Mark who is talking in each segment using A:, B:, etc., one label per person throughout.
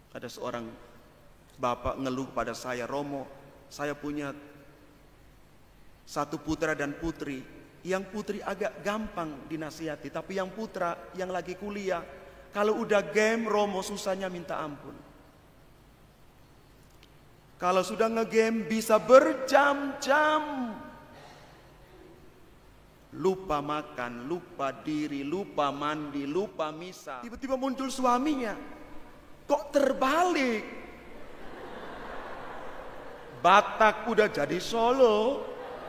A: Ada seorang bapak ngeluh pada saya, Romo, saya punya satu putra dan putri. Yang putri agak gampang dinasihati, tapi yang putra yang lagi kuliah, kalau udah game Romo susahnya minta ampun. Kalau sudah ngegame bisa berjam-jam. Lupa makan, lupa diri, lupa mandi, lupa misa. Tiba-tiba muncul suaminya. Kok terbalik? Batak udah jadi Solo,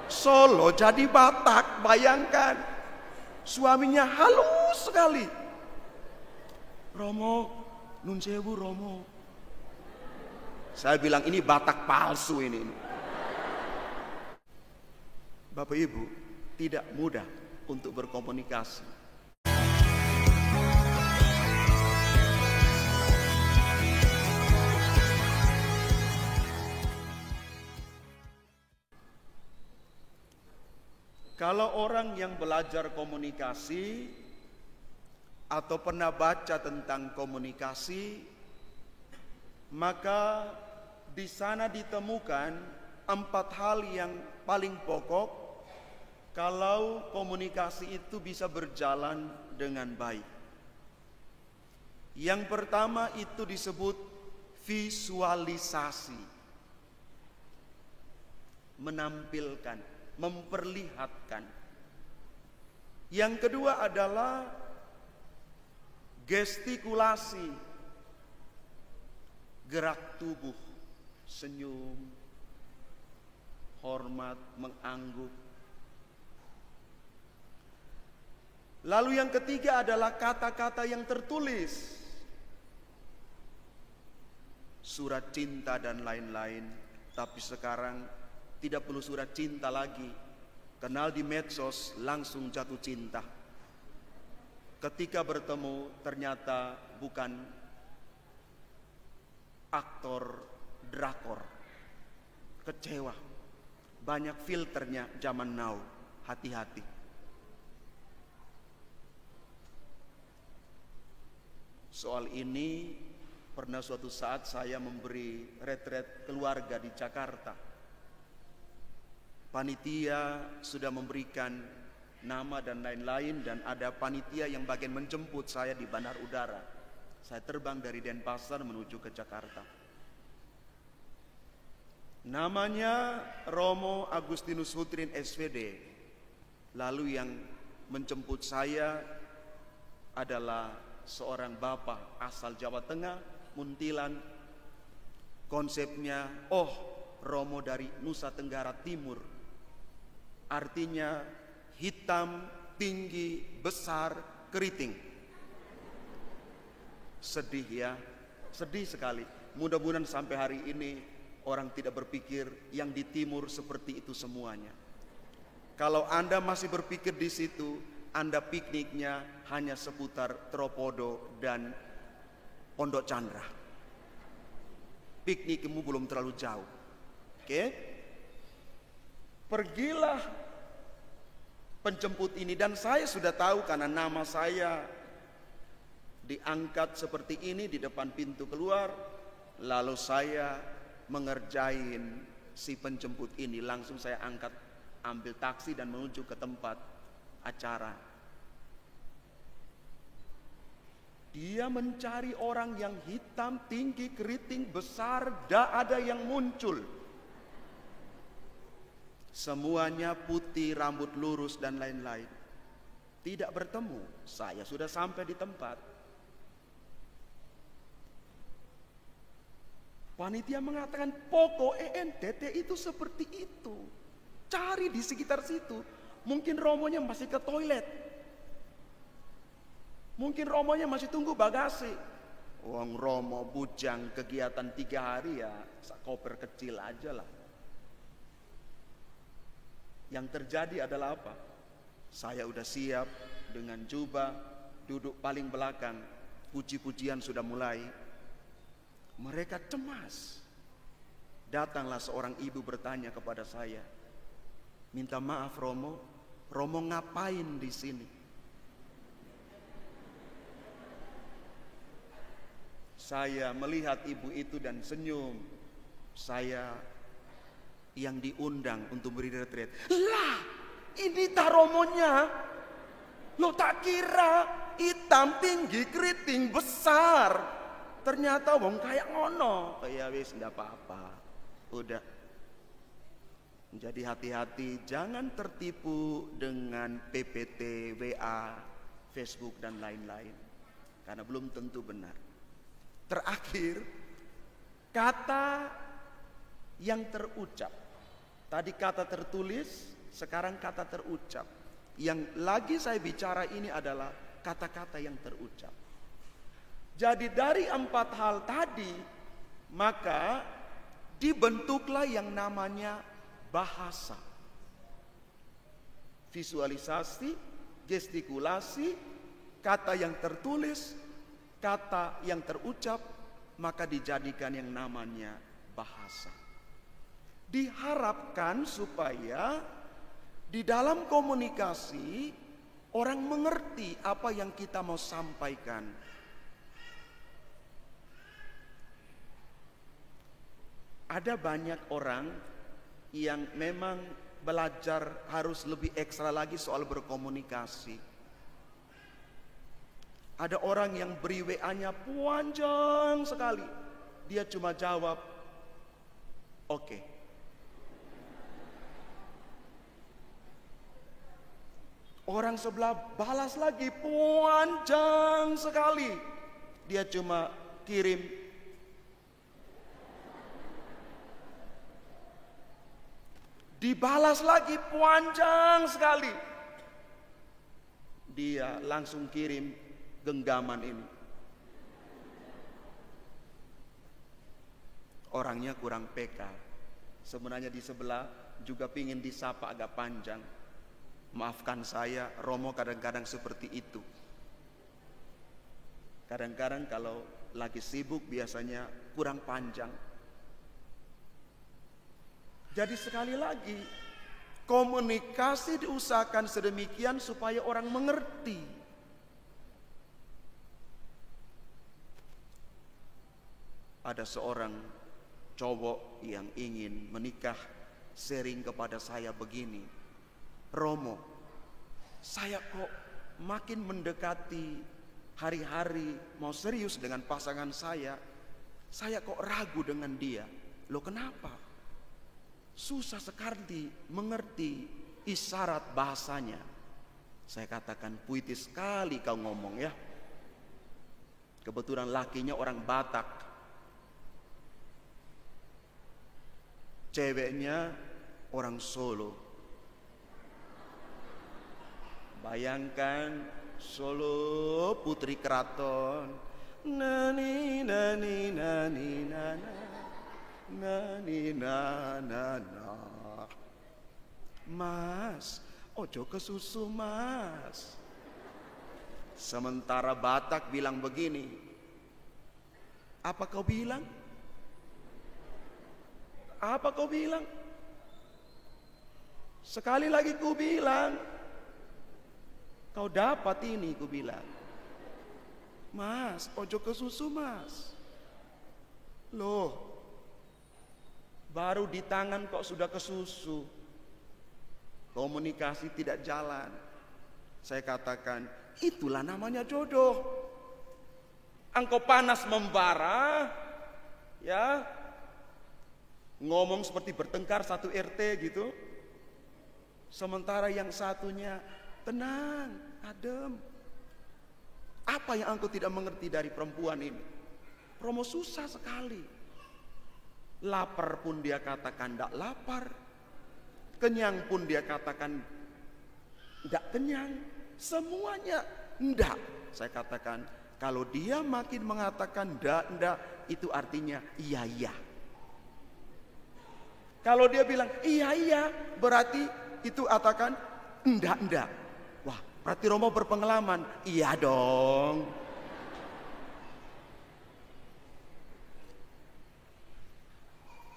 A: Solo jadi Batak. Bayangkan, suaminya halus sekali. Romo, nun sewu Romo. Saya bilang ini Batak palsu ini. Bapak Ibu, tidak mudah untuk berkomunikasi. Kalau orang yang belajar komunikasi atau pernah baca tentang komunikasi, maka di sana ditemukan 4 hal yang paling pokok kalau komunikasi itu bisa berjalan dengan baik. Yang pertama itu disebut visualisasi. Menampilkan, memperlihatkan. Yang kedua adalah gestikulasi, gerak tubuh, senyum, hormat, mengangguk. Lalu yang ketiga adalah kata-kata yang tertulis, surat cinta dan lain-lain. Tapi sekarang tidak perlu surat cinta lagi. Kenal di medsos langsung jatuh cinta. Ketika bertemu ternyata bukan aktor drakor. Kecewa. Banyak filternya zaman now. Hati-hati. Soal ini pernah suatu saat saya memberi retret keluarga di Jakarta. Panitia sudah memberikan nama dan lain-lain, dan ada panitia yang bagian menjemput saya di bandar udara. Saya terbang dari Denpasar menuju ke Jakarta. Namanya Romo Agustinus Hutrin SVD. Lalu yang menjemput saya adalah seorang bapak asal Jawa Tengah, Muntilan. Konsepnya, Romo dari Nusa Tenggara Timur. Artinya hitam, tinggi, besar, keriting. Sedih ya, sedih sekali. Mudah-mudahan sampai hari ini orang tidak berpikir yang di timur seperti itu semuanya. Kalau Anda masih berpikir di situ, Anda pikniknya hanya seputar Tropodo dan Pondok Chandra. Piknikmu belum terlalu jauh. Oke? Pergilah penjemput ini, dan saya sudah tahu karena nama saya diangkat seperti ini di depan pintu keluar. Lalu saya mengerjain si penjemput ini. Langsung saya angkat, ambil taksi dan menuju ke tempat acara. Dia mencari orang yang hitam, tinggi, keriting, besar, tidak ada yang muncul. Semuanya putih, rambut lurus dan lain-lain. Tidak bertemu. Saya sudah sampai di tempat. Panitia mengatakan pokok NTT itu seperti itu. Cari di sekitar situ. Mungkin romonya masih ke toilet. Mungkin romonya masih tunggu bagasi. Uang romo bujang kegiatan 3 hari ya, koper kecil aja lah. Yang terjadi adalah apa? Saya udah siap dengan jubah, duduk paling belakang. Puji-pujian sudah mulai. Mereka cemas. Datanglah seorang ibu bertanya kepada saya, minta maaf Romo, Romo ngapain di sini? Saya melihat ibu itu dan senyum. Saya yang diundang untuk beri retret. Lah, ini taromonya. Lo tak kira hitam tinggi keriting besar. Ternyata wong kayak ngono. Ya wis ndak apa-apa. Udah. Jadi hati-hati, jangan tertipu dengan PPT, WA, Facebook dan lain-lain. Karena belum tentu benar. Terakhir, kata yang terucap. Tadi kata tertulis, sekarang kata terucap. Yang lagi saya bicara ini adalah kata-kata yang terucap. Jadi dari 4 hal tadi, maka dibentuklah yang namanya bahasa. Visualisasi, gestikulasi, kata yang tertulis, kata yang terucap, maka dijadikan yang namanya bahasa. Diharapkan supaya di dalam komunikasi orang mengerti apa yang kita mau sampaikan. Ada banyak orang yang memang belajar harus lebih ekstra lagi soal berkomunikasi. Ada orang yang beri WA-nya panjang sekali. Dia cuma jawab, oke. Orang sebelah balas lagi panjang sekali. Dia cuma kirim, dibalas lagi panjang sekali. Dia langsung kirim genggaman ini. Orangnya kurang PK. Sebenarnya di sebelah juga pingin disapa agak panjang. Maafkan saya, Romo kadang-kadang seperti itu. Kadang-kadang kalau lagi sibuk biasanya kurang panjang. Jadi sekali lagi, komunikasi diusahakan sedemikian supaya orang mengerti. Ada seorang cowok yang ingin menikah, sharing kepada saya begini, Romo, saya kok makin mendekati hari-hari mau serius dengan pasangan saya kok ragu dengan dia. Loh kenapa? Susah sekali mengerti isyarat bahasanya. Saya katakan, puitis sekali kau ngomong ya. Kebetulan lakinya orang Batak. Ceweknya orang Solo. Bayangkan Solo putri keraton. Nani nani nani nana. Nani nana. Mas, ojo kesusu mas. Sementara Batak bilang begini. Apa kau bilang? Apa kau bilang? Sekali lagi ku bilang, kau dapat ini, ku bilang. Mas, ojo ke susu mas. Loh, baru di tangan kok sudah ke susu. Komunikasi tidak jalan. Saya katakan, itulah namanya jodoh. Engkau panas membara, ya, ngomong seperti bertengkar satu RT gitu. Sementara yang satunya tenang, adem. Apa yang engkau tidak mengerti dari perempuan ini? Romo susah sekali. Lapar pun dia katakan tidak lapar. Kenyang pun dia katakan tidak kenyang. Semuanya tidak. Saya katakan, kalau dia makin mengatakan tidak, itu artinya iya. Kalau dia bilang iya, berarti itu katakan enggak. Wah, berarti Romo berpengalaman. Iya dong.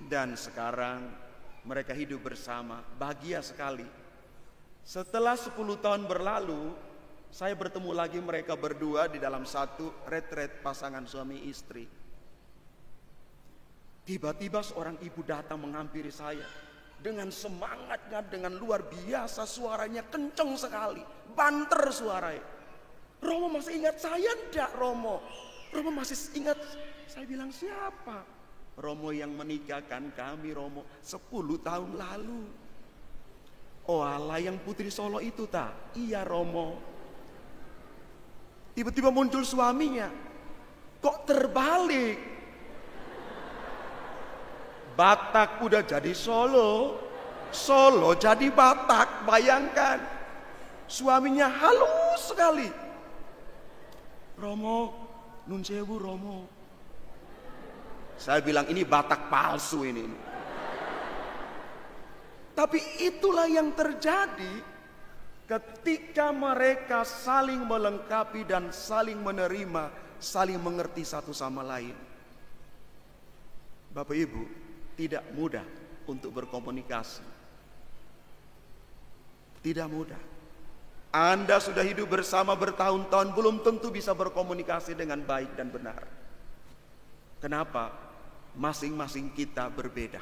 A: Dan sekarang mereka hidup bersama, bahagia sekali. Setelah 10 tahun berlalu, saya bertemu lagi mereka berdua di dalam satu retret pasangan suami istri. Tiba-tiba seorang ibu datang menghampiri saya. Dengan semangatnya, dengan luar biasa, suaranya kenceng sekali. Banter suaranya. Romo masih ingat saya enggak, Romo? Romo masih ingat. Saya bilang, siapa? Romo yang menikahkan kami, Romo, 10 tahun lalu. Oh Allah, yang putri Solo itu tak? Iya, Romo. Tiba-tiba muncul suaminya. Kok terbalik? Batak udah jadi Solo, Solo jadi Batak. Bayangkan, suaminya halus sekali. Romo, nun sewu Romo. Saya bilang ini Batak palsu ini. Tapi itulah yang terjadi ketika mereka saling melengkapi dan saling menerima, saling mengerti satu sama lain. Bapak Ibu, tidak mudah untuk berkomunikasi. Tidak mudah. Anda sudah hidup bersama bertahun-tahun, belum tentu bisa berkomunikasi dengan baik dan benar. Kenapa? Masing-masing kita berbeda.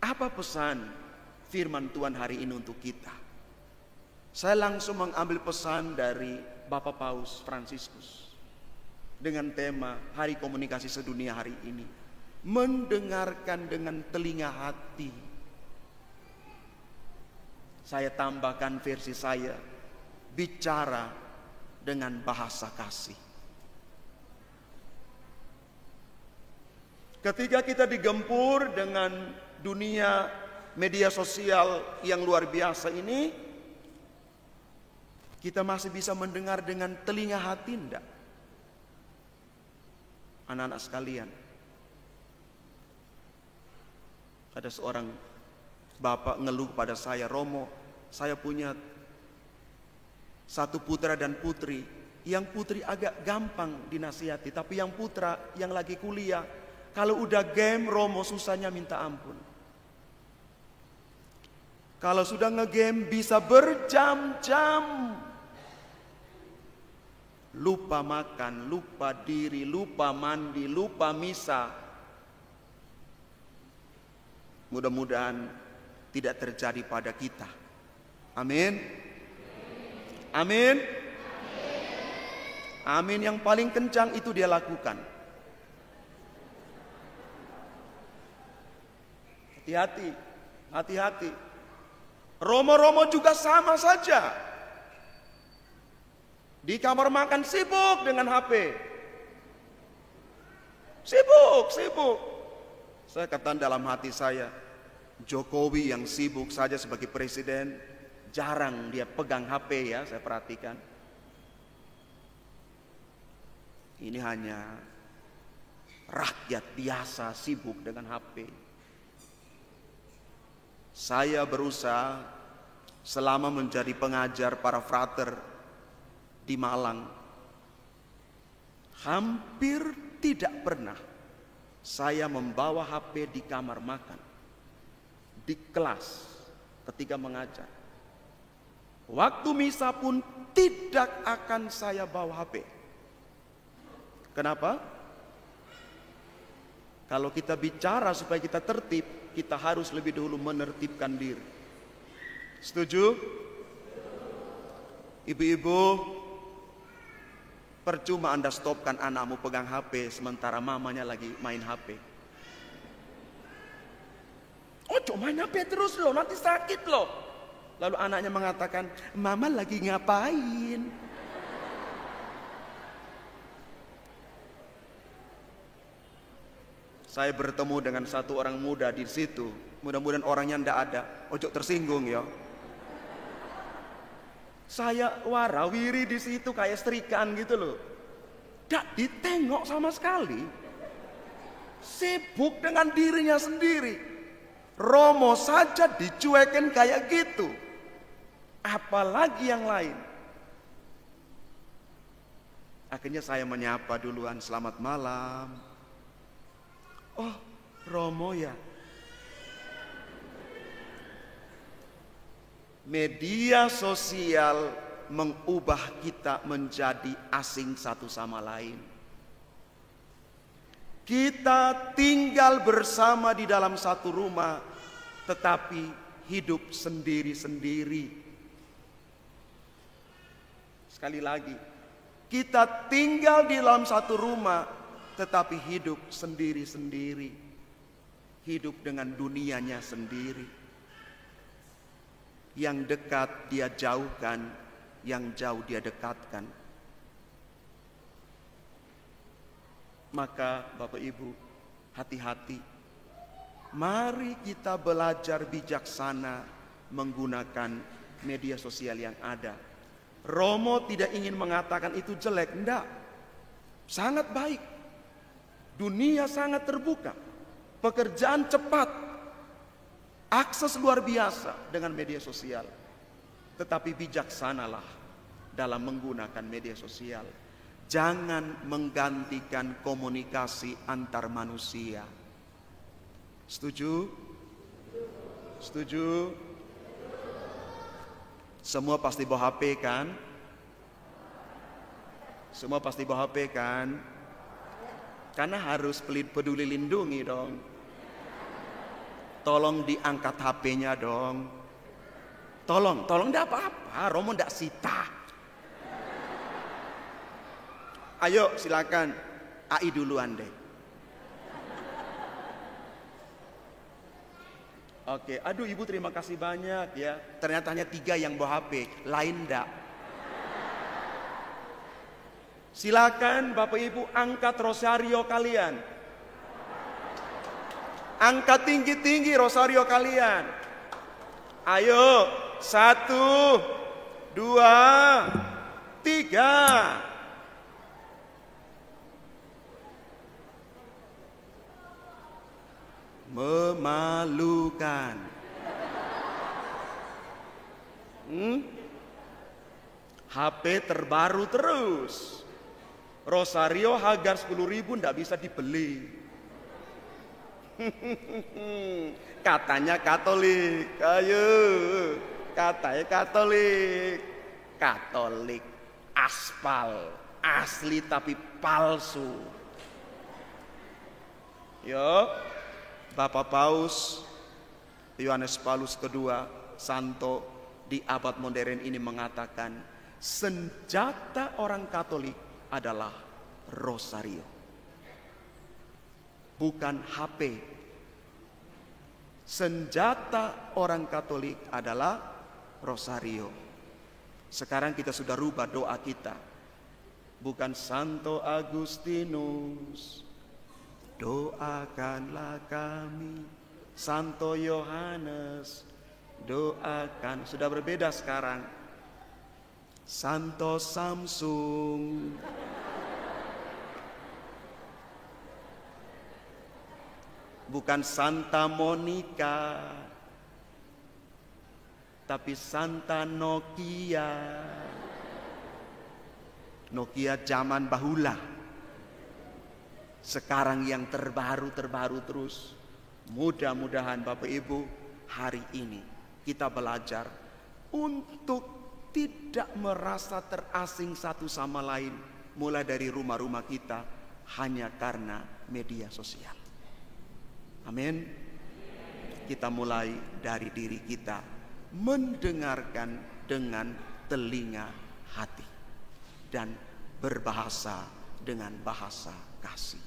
A: Apa pesan firman Tuhan hari ini untuk kita? Saya langsung mengambil pesan dari Bapak Paus Fransiskus dengan tema Hari Komunikasi Sedunia hari ini. Mendengarkan dengan telinga hati. Saya tambahkan versi saya, bicara dengan bahasa kasih. Ketika kita digempur dengan dunia media sosial yang luar biasa ini, kita masih bisa mendengar dengan telinga hati enggak? Anak-anak sekalian, ada seorang bapak ngeluh kepada saya, Romo, saya punya satu putra dan putri. Yang putri agak gampang dinasihati, tapi yang putra yang lagi kuliah, kalau udah game, Romo, susahnya minta ampun. Kalau sudah ngegame bisa berjam-jam. Lupa makan, lupa diri, lupa mandi, lupa misa. Mudah-mudahan tidak terjadi pada kita. Amin. Amin. Amin. Yang paling kencang itu dia lakukan. Hati-hati, hati-hati. Romo-romo juga sama saja. Di kamar makan sibuk dengan HP. Sibuk. Saya katakan dalam hati saya, Jokowi yang sibuk saja sebagai presiden, jarang dia pegang HP ya, saya perhatikan. Ini hanya rakyat biasa sibuk dengan HP. Saya berusaha selama menjadi pengajar para frater di Malang, hampir tidak pernah saya membawa HP di kamar makan, di kelas, ketika mengajar. Waktu misa pun tidak akan saya bawa HP. Kenapa? Kalau kita bicara supaya kita tertib, kita harus lebih dahulu menertibkan diri. Setuju? Ibu-ibu, percuma Anda stopkan anakmu pegang HP sementara mamanya lagi main HP. Oh, cuma main HP terus loh, nanti sakit loh. Lalu anaknya mengatakan, mama lagi ngapain? Saya bertemu dengan satu orang muda di situ. Mudah-mudahan orangnya ndak ada. Ojo tersinggung ya. Saya warawiri di situ kayak setrikaan gitu loh. Ndak ditengok sama sekali. Sibuk dengan dirinya sendiri. Romo saja dicuekin kayak gitu. Apalagi yang lain. Akhirnya saya menyapa duluan, selamat malam. Oh, Romo ya. Media sosial mengubah kita menjadi asing satu sama lain. Kita tinggal bersama di dalam satu rumah, tetapi hidup sendiri-sendiri. Sekali lagi, kita tinggal di dalam satu rumah, tetapi hidup sendiri-sendiri. Hidup dengan dunianya sendiri. Yang dekat dia jauhkan, yang jauh dia dekatkan. Maka Bapak Ibu, hati-hati. Mari kita belajar bijaksana menggunakan media sosial yang ada. Romo tidak ingin mengatakan itu jelek, enggak. Sangat baik. Dunia sangat terbuka. Pekerjaan cepat. Akses luar biasa dengan media sosial. Tetapi bijaksanalah dalam menggunakan media sosial. Jangan menggantikan komunikasi antar manusia. Setuju? Setuju? Semua pasti bawa HP kan? Semua pasti bawa HP kan? Karena harus peduli lindungi dong. Tolong diangkat HP-nya dong. Tolong enggak apa-apa, Romo enggak sita. Ayo silakan, AI duluan deh. Oke, aduh ibu terima kasih banyak ya. Ternyata hanya 3 yang bawa HP, lain enggak. Silakan Bapak Ibu angkat rosario kalian. Angkat tinggi-tinggi rosario kalian. Ayo, 1, 2, 3. Memalukan. HP terbaru terus. Rosario harga 10.000 ndak bisa dibeli. Katanya Katolik. Ayo, katanya Katolik. Katolik aspal, asli tapi palsu. Yo, Bapak Paus Yohanes Paulus II Santo di abad modern ini mengatakan senjata orang Katolik adalah rosario, bukan HP. Senjata orang Katolik adalah rosario. Sekarang kita sudah rubah doa kita, bukan Santo Agustinus doakanlah kami, Santo Yohanes doakan. Sudah berbeda sekarang. Santo Samsung, bukan Santa Monica, tapi Santa Nokia. Nokia zaman bahula. Sekarang yang terbaru terus. Mudah-mudahan Bapak Ibu hari ini kita belajar untuk tidak merasa terasing satu sama lain, mulai dari rumah-rumah kita hanya karena media sosial. Amin. Kita mulai dari diri kita, mendengarkan dengan telinga hati dan berbahasa dengan bahasa kasih.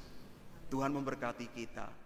A: Tuhan memberkati kita.